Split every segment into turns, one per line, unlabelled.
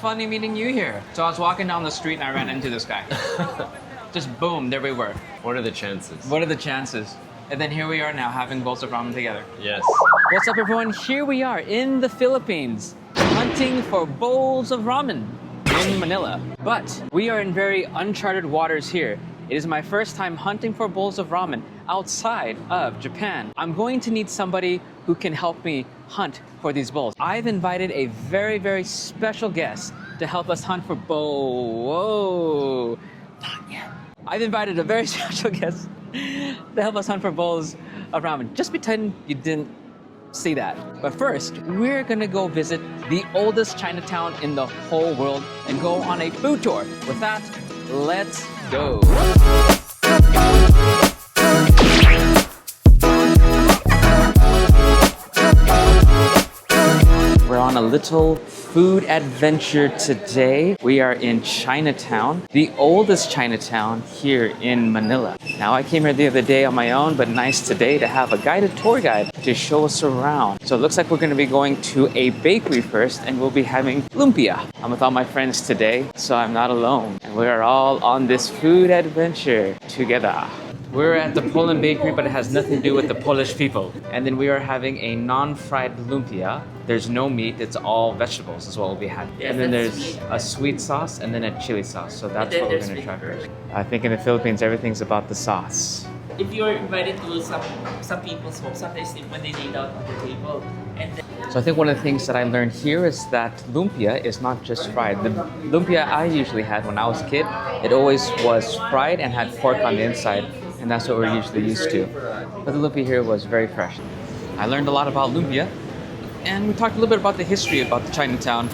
Funny meeting you here. So I was walking down the street and I ran into this guy. Just boom, there we were.
What are the chances?
What are the chances? And then here we are now having bowls of ramen together.
Yes.
What's up everyone? Here we are in the Philippines, hunting for bowls of ramen in Manila. But we are in very uncharted waters here. It is my first time hunting for bowls of ramen outside of Japan. I'm going to need somebody who can help me hunt for these bowls. I've invited a very, very special guest to help us hunt for Whoa. Not yet. I've invited a very special guest to help us hunt for bowls of ramen. Just pretend you didn't see that. But first, we're gonna go visit the oldest Chinatown in the whole world and go on a food tour. With that, let's go. We're on a little food adventure today. We are in Chinatown, the oldest Chinatown here in Manila. Now, I came here the other day on my own, but nice today to have a guided tour guide to show us around. So it looks like we're gonna be going to a bakery first and we'll be having lumpia. I'm with all my friends today, so I'm not alone. And we are all on this food adventure together. We're at the Poland bakery, but it has nothing to do with the Polish people. And then we are having a non-fried lumpia. There's no meat, it's all vegetables is what we'll be having.
Yes,
and then there's
sweet.
a sweet sauce and then a chili sauce. So that's
then
what we're
there's
gonna try
vinegar.
first. I think in the Philippines, everything's about the sauce.
If you're invited to some people's home, sometimes when they lay down on the table, and then
So I think one of the things that I learned here is that lumpia is not just fried. The lumpia I usually had when I was a kid, it always was fried and had pork on the inside. And that's what we're usually used to. But the lumpia here was very fresh. I learned a lot about lumpia, and we talked a little bit about the history about the Chinatown.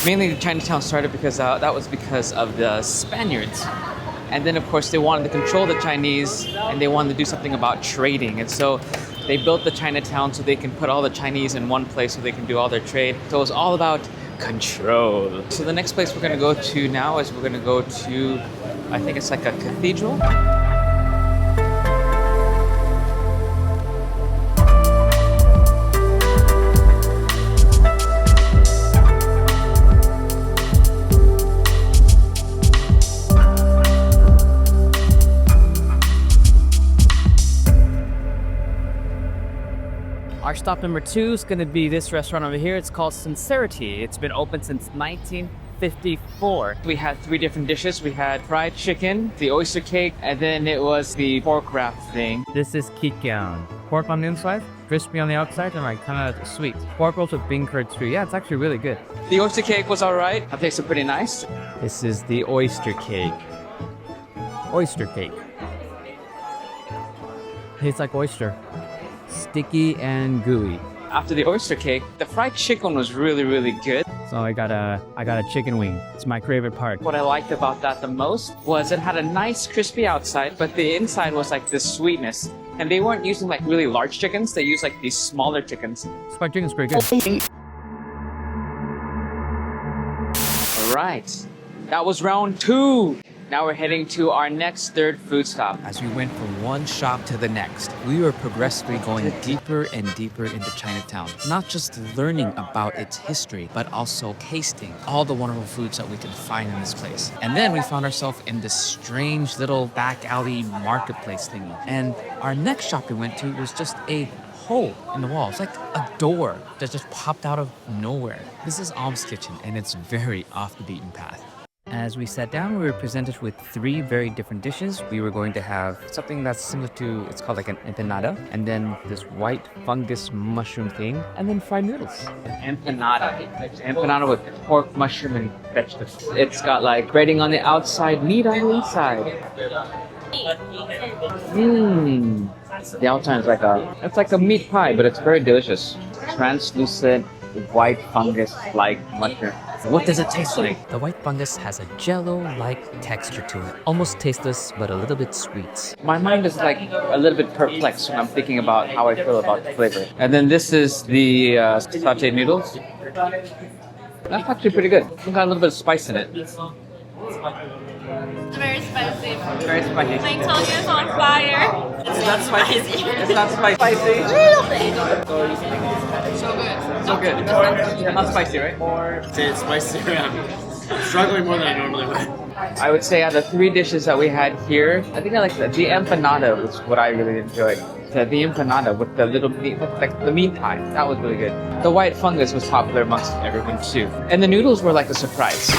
Mainly the Chinatown started because that was because of the Spaniards. And then of course they wanted to control the Chinese and they wanted to do something about trading. And so they built the Chinatown so they can put all the Chinese in one place so they can do all their trade. So it was all about control. So the next place we're gonna go to now is we're gonna go to, I think it's like a cathedral. Our stop number 2 is going to be this restaurant over here. It's called Sincerity. It's been open since 1954. We had 3 different dishes. We had fried chicken, the oyster cake, and then it was the pork wrap thing.
This is kikiang. Pork on the inside, crispy on the outside, and like kind of sweet. Pork rolls with bean curd too. Yeah, it's actually really good.
The oyster cake was all right. It tasted pretty nice.
This is the oyster cake. Oyster cake. Tastes like oyster. Sticky and gooey.
After the oyster cake, the fried chicken was really, really good.
So I got a chicken wing. It's my favorite part.
What I liked about that the most was it had a nice crispy outside, but the inside was like this sweetness. And they weren't using like really large chickens. They used like these smaller chickens.
Fried chicken's pretty good.
All right, that was round 2. Now we're heading to our next third food stop.
As we went from one shop to the next, we were progressively going deeper and deeper into Chinatown. Not just learning about its history, but also tasting all the wonderful foods that we can find in this place. And then we found ourselves in this strange little back alley marketplace thingy. And our next shop we went to was just a hole in the wall. It's like a door that just popped out of nowhere. This is Alm's Kitchen, and it's very off the beaten path. As we sat down, we were presented with 3 very different dishes. We were going to have something that's similar to, it's called like an empanada, and then this white fungus mushroom thing, and then fried noodles.
Empanada. Empanada with pork, mushroom, and vegetables. It's got like breading on the outside, meat on the inside. Mmm. The outside is it's like a meat pie, but it's very delicious. Translucent, white fungus-like mushroom. What does it taste like?
The white fungus has a jello-like texture to it. Almost tasteless, but a little bit sweet.
My mind is like a little bit perplexed when I'm thinking about how I feel about the flavor. And then this is the sauteed noodles. That's actually pretty good. It's got a little bit of spice in it.
Very spicy.
Very spicy.
My tongue is on fire. It's not spicy.
It's not spicy.
A little bit. So good.
So good. Not spicy, right?
Say it's spicy. I'm struggling more than I normally would.
I would say out of the 3 dishes that we had here, I think I like the empanada was what I really enjoyed. The empanada with the little meat, with like the meat pie, that was really good. The white fungus was popular amongst everyone too. And the noodles were like a surprise.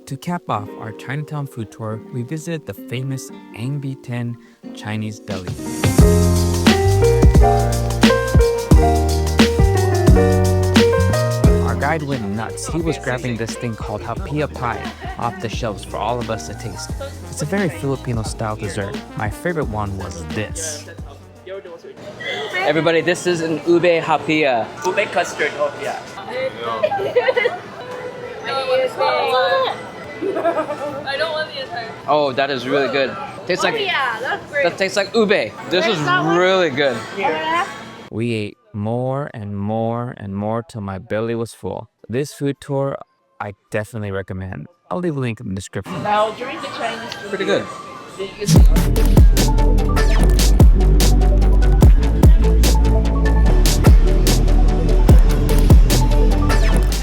To cap off our Chinatown food tour, we visited the famous Angbi 10 Chinese deli. Our guide went nuts. He was grabbing this thing called hapia pie off the shelves for all of us to taste. It's a very Filipino style dessert. My favorite one was this.
Everybody, this is an ube hapia.
Ube custard, oh yeah.
I don't want the entire.
Oh, that is really good. Tastes like
Yeah, that's great.
that tastes like ube. This is really good.
We ate more and more and more till my belly was full. This food tour, I definitely recommend. I'll leave a link in the description.
Now, during the Chinese New
Pretty
Year,
good.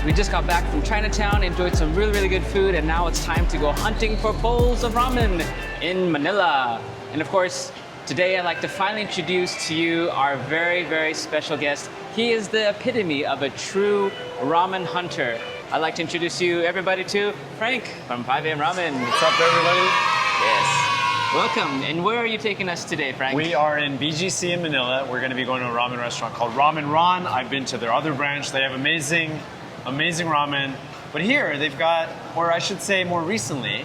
We just got back from Chinatown, enjoyed some really good food, and now it's time to go hunting for bowls of ramen in Manila. And of course, today I'd like to finally introduce to you our very special guest. He is the epitome of a true ramen hunter. I'd like to introduce you, everybody, to Frank from 5am Ramen.
What's up, everybody?
Yes. Welcome. And where are you taking us today, Frank?
We are in BGC in Manila. We're going to be going to a ramen restaurant called Ramen Ron. I've been to their other branch. They have amazing ramen. But here they've got, or I should say more recently,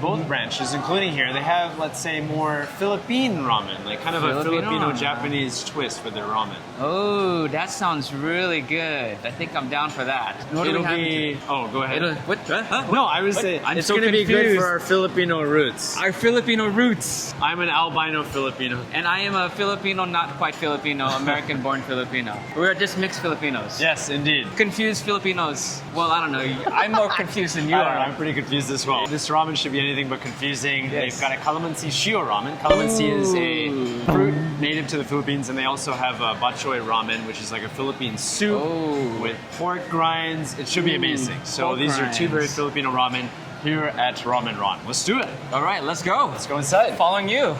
both branches, including here, they have, let's say, more Philippine ramen, like kind of a Filipino-Japanese twist for their ramen.
Oh, that sounds really good. I think I'm down for that. What do we
It'll
have
be, oh, go ahead.
What? Huh?
No, I was saying,
I'm
it's
so
going to be good
confused.
for our Filipino roots.
Our Filipino roots.
I'm an albino Filipino.
And I am a Filipino, not quite Filipino, American-born Filipino. We're just mixed Filipinos.
Yes, indeed.
Confused Filipinos. Well, I don't know. I'm more confused than you
I don't know,
are.
I'm pretty confused as well. This ramen should be anything but confusing.
Yes.
They've got a calamansi shio ramen. Calamansi is a fruit native to the Philippines, and they also have a batchoy ramen, which is like a Philippine soup with pork grinds. It should be amazing. So
Pork
these are two very
grinds.
Filipino ramen here at Ramen Ron. Let's do it.
All right, let's go.
Let's go inside.
Following you.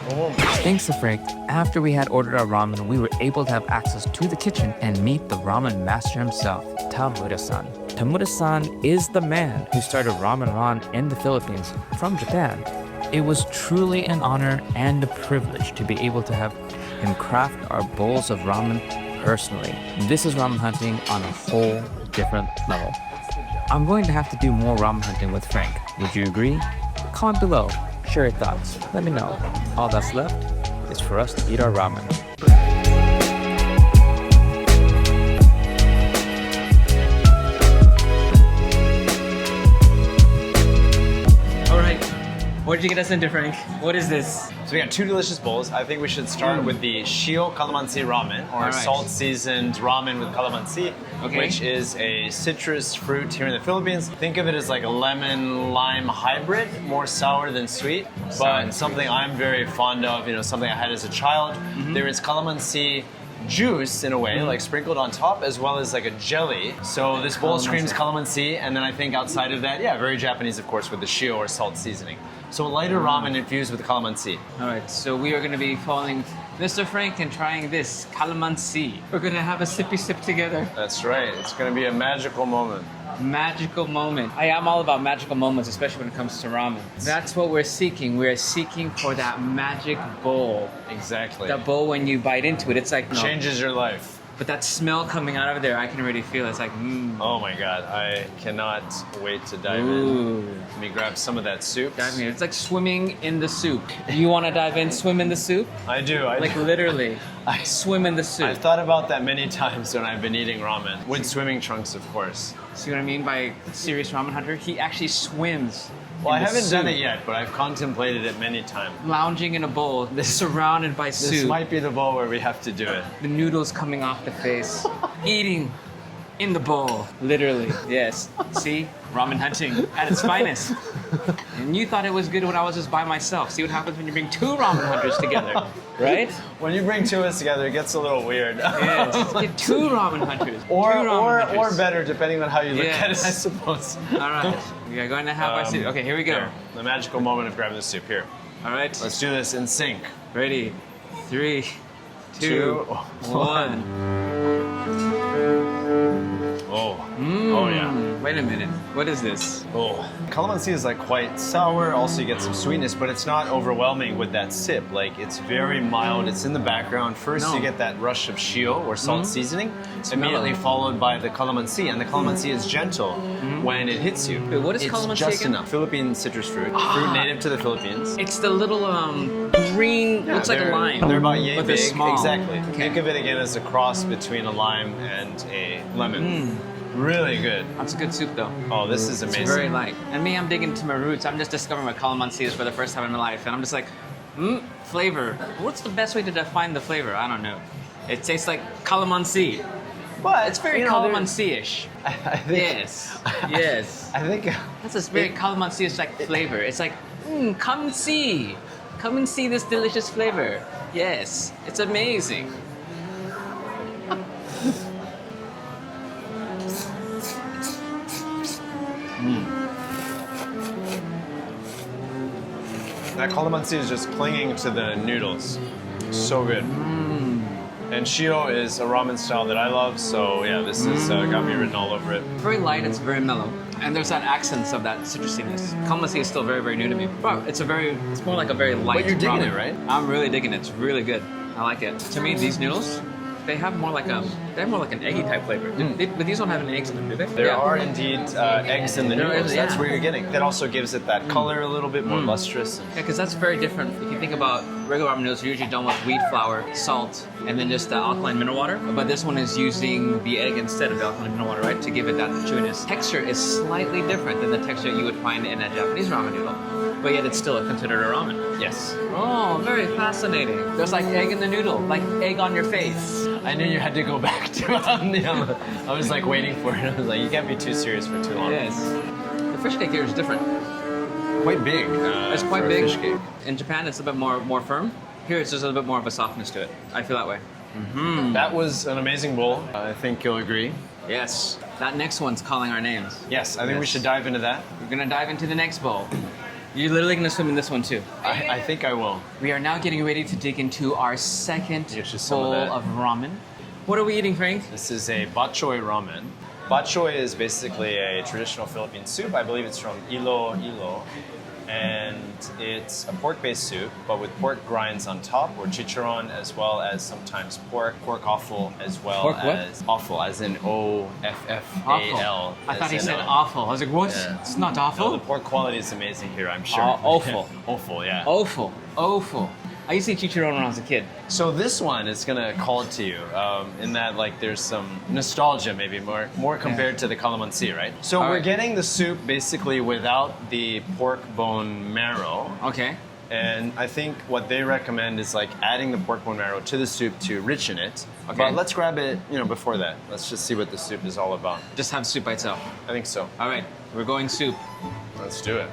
Thanks to Frank, after we had ordered our ramen, we were able to have access to the kitchen and meet the ramen master himself, Tamura-san. Tamura-san is the man who started Ramen Ron in the Philippines from Japan. It was truly an honor and a privilege to be able to have him craft our bowls of ramen personally. This is ramen hunting on a whole different level. I'm going to have to do more ramen hunting with Frank. Would you agree? Comment below. Share your thoughts. Let me know. All that's left is for us to eat our ramen.
All right. What did you get us into, Frank? What is this?
So we got two delicious bowls. I think we should start with the shio calamansi ramen, or
Alright.
salt-seasoned ramen with calamansi,
Okay.
which is a citrus fruit here in the Philippines. Think of it as like a lemon-lime hybrid, more sour than sweet, but something I'm very fond of, you know, something I had as a child. There is calamansi juice in a way, like sprinkled on top, as well as like a jelly. So this bowl screams calamansi, and then I think outside of that, yeah, very Japanese, of course, with the shio or salt seasoning. So a lighter ramen infused with calamansi.
All right, so we are going to be following Mr. Frank and trying this calamansi. We're going to have a sippy sip together.
That's right. It's going to be a magical moment.
Magical moment. I am all about magical moments, especially when it comes to ramen. That's what we're seeking. We're seeking for that magic bowl.
Exactly.
That bowl, when you bite into it, it's like, no.
Changes your life.
But that smell coming out of there, I can already feel it. It's like,
Oh my god, I cannot wait to dive
Ooh.
in. Let me grab some of that soup.
Dive in. It's like swimming in the soup. You want to dive in, swim in the soup?
I do.
Like literally, swim in the soup.
I've thought about that many times when I've been eating ramen. With swimming trunks, of course.
See what I mean by serious ramen hunter? He actually swims.
Well, I
in the
haven't done
soup,
it yet, but I've contemplated it many times.
lounging in a bowl, surrounded by
This
soup.
might be the bowl where we have to do it.
The noodles coming off the face, eating in the bowl, literally. Yes. See, ramen hunting at its finest. And you thought it was good when I was just by myself. See what happens when you bring two ramen hunters together, right?
When you bring two of us together, it gets a little weird.
Yes. Get two ramen hunters.
Or,
two ramen
or
hunters.
better, depending on how you look at it,
Yes.
I suppose.
All right. We are going to have our soup. Okay, here we go.
Here, the magical moment of grabbing the soup. Here.
All right.
Let's do this in sync.
Ready? 3, 2, 1.
Oh. Oh, yeah.
Wait a minute. What is this?
Oh. Calamansi is like quite sour. Also, you get some sweetness, but it's not overwhelming with that sip. Like, it's very mild. It's in the background. First,
No.
you get that rush of shio or salt seasoning, immediately
mellow.
followed by the calamansi. And the calamansi is gentle when it hits you.
Wait, what is
it's
calamansi
just
again?
enough. Philippine citrus fruit. Fruit native to the Philippines.
It's the little green, looks like a
they're-
lime.
They're about yay
but
big.
they're small.
Exactly.
Okay.
Think of it again as a cross between a lime and a lemon. Really good.
That's a good soup though.
Oh, this is amazing.
It's very light. And me, I'm digging into my roots. I'm just discovering what calamansi is for the first time in my life. And I'm just like, flavor. What's the best way to define the flavor? I don't know. It tastes like calamansi.
But
It's very
you know,
calamansi-ish.
I think,
Yes. Yes.
I think
That's a very calamansi-ish like flavor. It's like, come and see. Come and see this delicious flavor. Yes. It's amazing.
that calamansi is just clinging to the noodles. So good. And shio is a ramen style that I love, so yeah, this has got me written all over it.
Very light, it's very mellow. And there's that accents of that citrusiness. Calamansi is still very, very new to me. But it's more like a very light
But you're digging
ramen.
it, right?
I'm really digging it. It's really good. I like it. To me, these noodles, they have more like an eggy type flavor. But these don't have any eggs in them, do they?
There are indeed eggs in the
There
noodles.
is,
That's
yeah.
where you're getting. That also gives it that color a little bit more lustrous.
Yeah, because that's very different. If you think about regular ramen noodles, are usually done with wheat flour, salt, and then just alkaline mineral water. But this one is using the egg instead of the alkaline mineral water, right? To give it that chewiness. Texture is slightly different than the texture you would find in a Japanese ramen noodle. But yet it's still considered a ramen.
Yes.
Oh, very fascinating. There's like egg in the noodle, like egg on your face.
I knew you had to go back to I was like waiting for it. I was like, you can't be too serious for too long.
Yes. The fish cake here is different.
Quite big.
It's quite
for a
big.
fish cake.
In Japan, it's a bit more firm. Here, it's just a little bit more of a softness to it. I feel that way.
That was an amazing bowl. I think you'll agree.
Yes. That next one's calling our names.
Yes, I think we
Yes.
should dive into that.
We're gonna dive into the next bowl. You're literally gonna swim in this one too.
I think I will.
We are now getting ready to dig into our second
Get you some of
bowl
that.
of ramen. What are we eating, Frank?
This is a batchoy ramen. Batchoy is basically a traditional Philippine soup. I believe it's from Iloilo. And it's a pork-based soup, but with pork grinds on top, or chicharron, as well as sometimes pork offal, as well
Pork what?
as offal, as in O-F-F-A-L.
I thought he
as in,
said awful. I was like, what?
Yeah.
It's not
No,
awful.
the pork quality is amazing here, I'm sure.
Awful.
Offal, yeah.
Awful. Awful. I used to eat chicharron when I was a kid.
So this one is gonna call it to you, in that like there's some nostalgia maybe more compared to the calamansi, right? So
All
we're
right.
getting the soup basically without the pork bone marrow,
Okay.
and I think what they recommend is like adding the pork bone marrow to the soup to richen it.
Okay.
But let's grab it, before that. Let's just see what the soup is all about.
Just have soup by itself.
I think so.
All right. We're going soup.
Let's do it.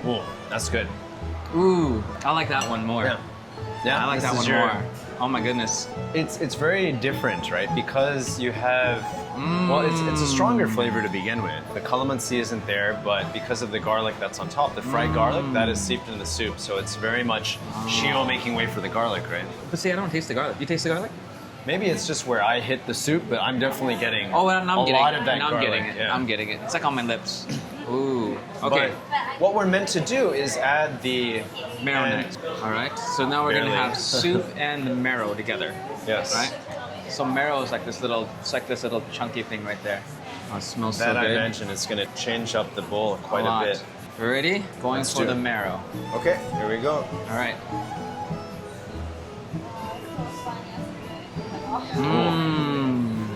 Ooh, that's good.
Ooh, I like that one more.
Yeah,
I like
this
that
is
one more. Oh my goodness.
It's very different, right? Because you have, well, it's a stronger flavor to begin with. The calamansi isn't there, but because of the garlic that's on top, the fried garlic, that is seeped in the soup. So it's very much shio making way for the garlic, right?
But see, I don't taste the garlic. You taste the garlic?
Maybe it's just where I hit the soup, but I'm definitely getting
Oh, and I'm
a
getting
lot
it.
of that
And I'm
garlic.
getting it.
yeah.
I'm getting it. It's like on my lips. Ooh. Okay.
But what we're meant to do is add the
Marrow
and-
next. All right. So now we're gonna
Barely.
have soup and the marrow together.
Yes.
Right. So marrow is like this little, chunky thing right there. Oh, it smells
That
so
I
good.
mentioned is going to change up the bowl quite a
lot.
bit.
Ready? Going
Let's
for
do
the
it.
marrow.
Okay, here we go.
All right. Mmm.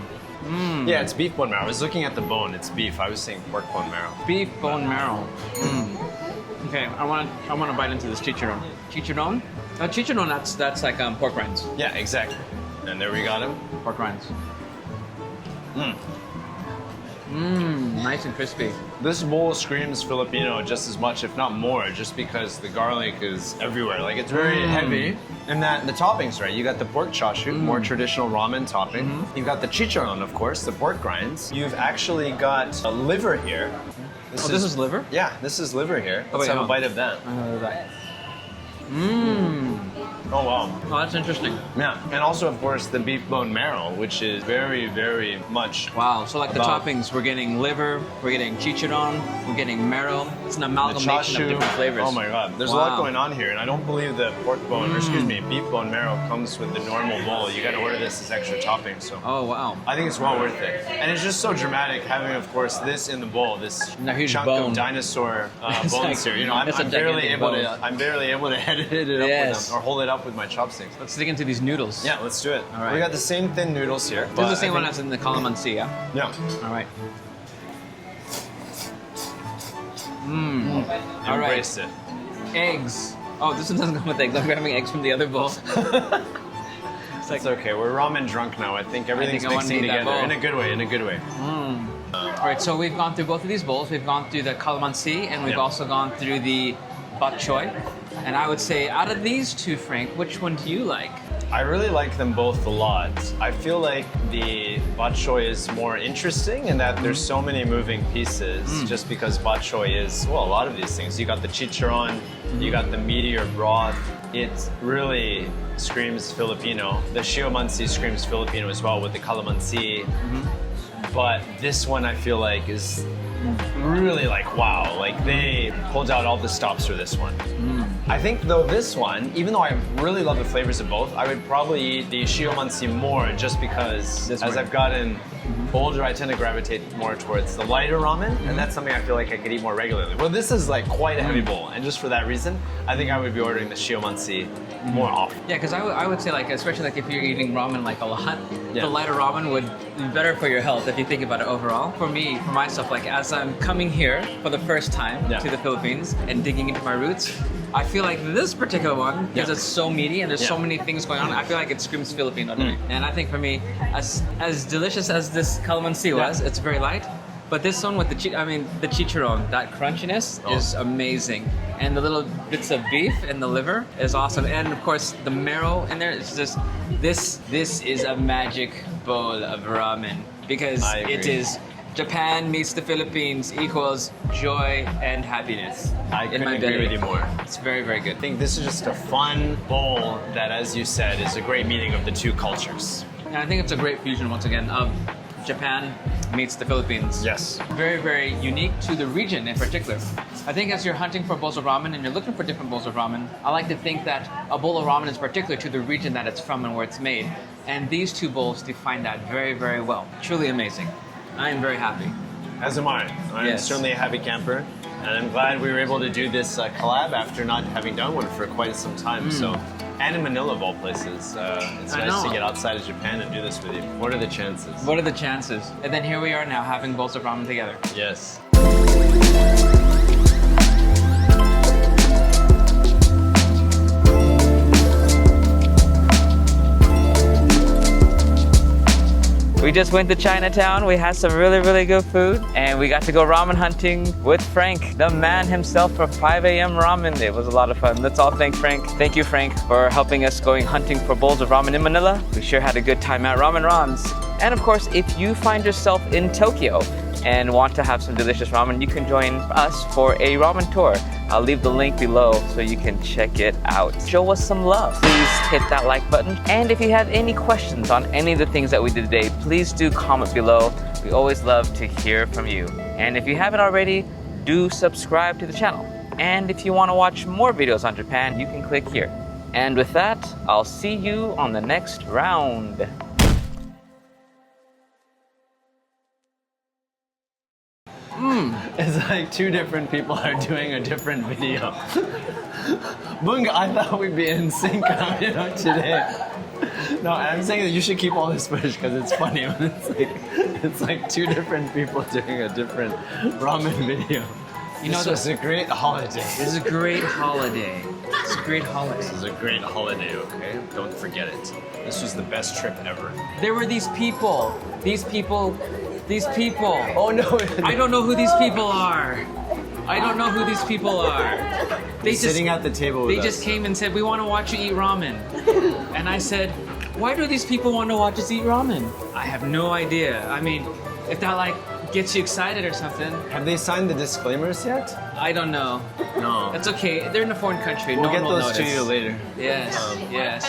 Mmm.
Yeah, it's beef bone marrow. I was looking at the bone. It's beef. I was saying pork bone marrow.
Beef bone marrow. Okay, I want to bite into this chicharron. Chicharron? Chicharron, that's like pork rinds.
Yeah, exactly. And there we got him.
Pork rinds. Nice and crispy.
This bowl screams Filipino just as much, if not more, just because the garlic is everywhere. Like, it's very heavy. And that the toppings, right? You got the pork chashu, more traditional ramen topping. You've got the chicharron, of course, the pork grinds. You've actually got a liver here.
This is liver?
Yeah, this is liver here.
Oh,
Let's
wait,
have a
hold
bite of that. Oh, wow.
Oh, that's interesting.
Yeah, and also, of course, the beef bone marrow, which is very, very much.
Wow, so like the
about-
toppings, we're getting liver, we're getting chicharron, we're getting marrow. It's an
The
amalgamation of
chashu.
different flavors.
Oh my god, there's a lot
Wow.
going on here, and I don't believe the pork bone, or excuse me, beef bone marrow comes with the normal bowl. You gotta order this as extra topping, so.
Oh, wow.
I think it's well worth it. And it's just so dramatic having, of course, this in the bowl, this
And a huge
chunk
bone.
of dinosaur
It's
bones
like-
here. You know,
it's a
I'm barely
gigantic
able
bone.
to, I'm barely able to head it up
Yes.
with them, or hold it up with my chopsticks.
Let's dig into these noodles.
Yeah, let's do it.
All right.
We got the same thin noodles here.
This is the same one as in the calamansi, yeah?
Yeah.
All right. All right.
Embraced it.
Eggs. Oh, this one doesn't come with eggs. I'm grabbing eggs from the other bowl.
It's okay. We're ramen drunk now. I think everything's
I wanna
mixing
eat that
together
bowl.
in a good way. In a good way.
All right, so we've gone through both of these bowls. We've gone through the calamansi, and we've
Yeah.
also gone through the batchoy. And I would say, out of these two, Frank, which one do you like?
I really like them both a lot. I feel like the batchoy is more interesting in that there's so many moving pieces. Just because batchoy is, well, a lot of these things. You got the chicharron, you got the meatier broth. It really screams Filipino. The shio screams Filipino as well with the calamansi. But this one I feel like is really like, wow, like they pulled out all the stops for this one. I think though this one, even though I really love the flavors of both, I would probably eat the shio more just because
This
as
one.
I've gotten older, I tend to gravitate more towards the lighter ramen, and that's something I feel like I could eat more regularly. Well, this is like quite a heavy bowl, and just for that reason, I think I would be ordering the shio more often.
Yeah, because I would say, like, especially like if you're eating ramen like a lot,
Yeah.
the lighter ramen would be better for your health if you think about it overall. For me, for myself, like as I'm coming here for the first time
Yeah.
to the Philippines and digging into my roots, I feel like this particular one, because
Yeah.
it's so meaty and there's so
Yeah.
many things going on, I feel like it screams Filipino to me. And I think for me, as delicious as this calamansi was, it's very light. But this one with the chicharron, that crunchiness is amazing. And the little bits of beef and the liver is awesome. And of course, the marrow in there is just, this is a magic bowl of ramen. Because
I agree.
it is Japan meets the Philippines equals joy and happiness.
I
in
couldn't
my
agree
belly.
with you more.
It's very, very good.
I think this is just a fun bowl that, as you said, is a great meeting of the two cultures.
And I think it's a great fusion, once again, of Japan meets the Philippines.
Yes.
Very, very unique to the region in particular. I think as you're hunting for bowls of ramen and you're looking for different bowls of ramen, I like to think that a bowl of ramen is particular to the region that it's from and where it's made. And these two bowls define that very, very well. Truly amazing. I am very happy.
As am I. I'm
Yes.
certainly a happy camper, and I'm glad we were able to do this collab after not having done one for quite some time. So, and in Manila of all places, it's
I
nice to
know.
get outside of Japan and do this with you. What are the chances?
What are the chances? And then here we are now having bowls of ramen together.
Yes.
We just went to Chinatown. We had some really, really good food. And we got to go ramen hunting with Frank, the man himself, for 5 a.m. ramen. It was a lot of fun. Let's all thank Frank. Thank you, Frank, for helping us going hunting for bowls of ramen in Manila. We sure had a good time at Ramen Ron's. And of course, if you find yourself in Tokyo and want to have some delicious ramen, you can join us for a ramen tour. I'll leave the link below so you can check it out. Show us some love. Please hit that like button. And if you have any questions on any of the things that we did today, please do comment below. We always love to hear from you. And if you haven't already, do subscribe to the channel. And if you want to watch more videos on Japan, you can click here. And with that, I'll see you on the next round.
It's like two different people are doing a different video. Bunga, I thought we'd be in sync today. No, I'm saying that you should keep all this footage because it's funny when it's like It's like two different people doing a different ramen video.
You know,
This was a great holiday.
this is a great holiday. It's a great holiday.
This is a great holiday, okay? Don't forget it. This was the best trip ever.
There were these people. These people.
Oh no!
I don't know who these people are. I don't know who these people are. They
Sitting at the table with
They
us.
just came and said, "We want to watch you eat ramen." And I said, "Why do these people want to watch us eat ramen?" I have no idea. I mean, if that like gets you excited or something,
Have they signed the disclaimers yet?
I don't know.
No.
That's okay. They're in a foreign country.
We'll
no
get
one will
those to
notice.
you later.
Yes. Yes.